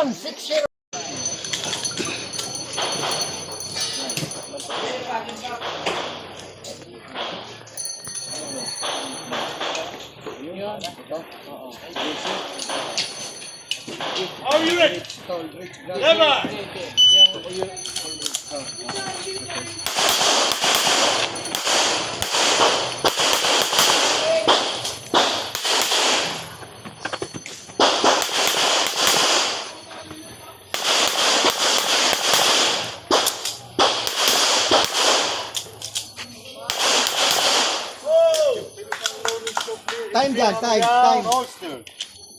60. Are you ready? Never. Time dyan, time.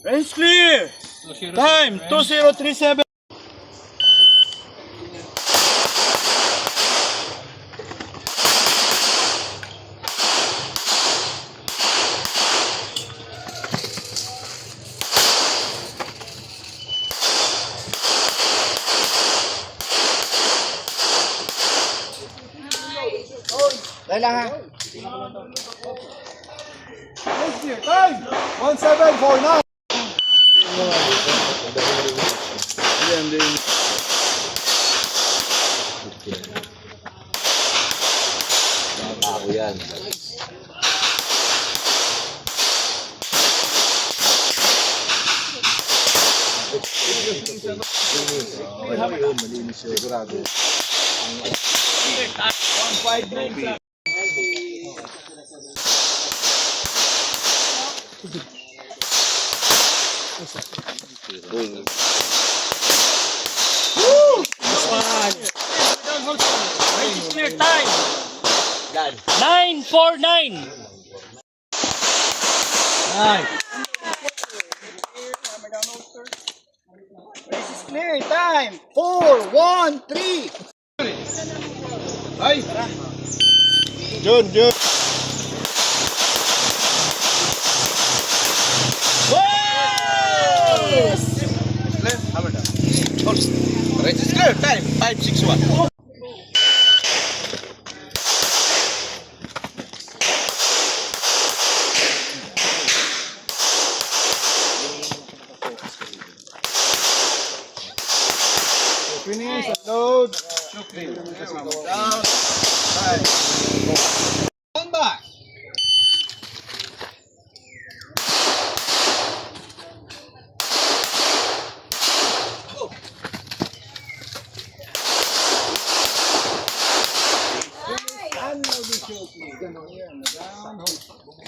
Range clear. Time 2037. Dahil lang ha. Time 1749. Ako yan. Malinis yun. Sigurado. 159. Clear time 949. This is clear. Time 4-1-3. Ay. Jun. Register time 561. Finish, load. Down. Stand by.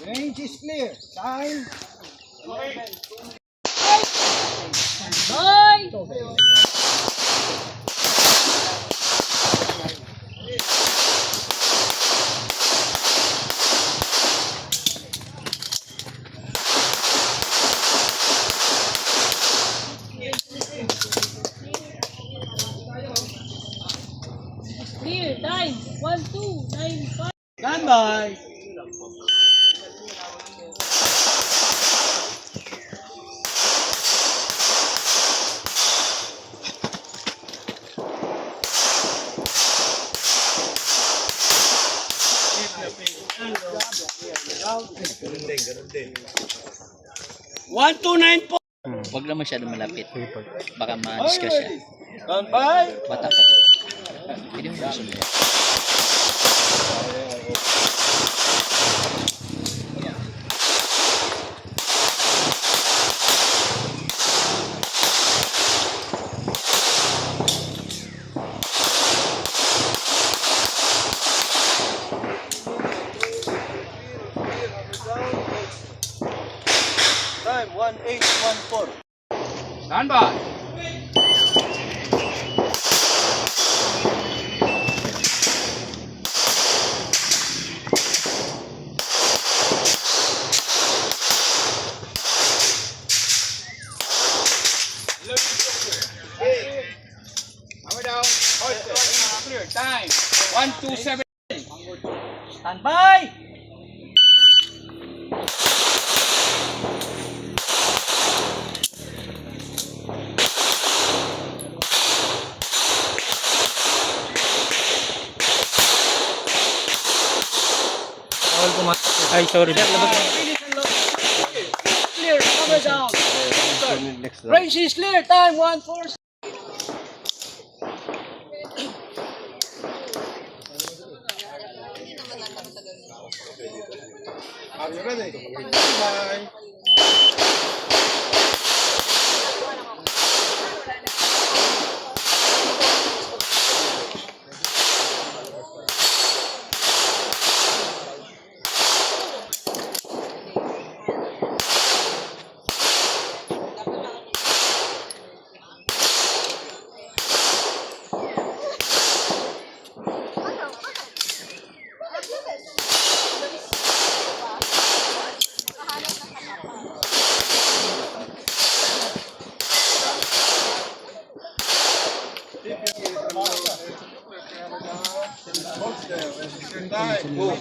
Range is clear. Time. Clear time 1295. Stand by. Ganun din. 129 po. Huwag lang masyadong malapit. Baka ma-discuss siya. Stand by. Bata pa to. Pwede mo masunod. Time 1814. Stand by. Clear time 127. Stand by. Ay, sorry. Clear, cover down. Range is clear. Time 1-4. Are you ready? Standby. Hold there. Time. Move.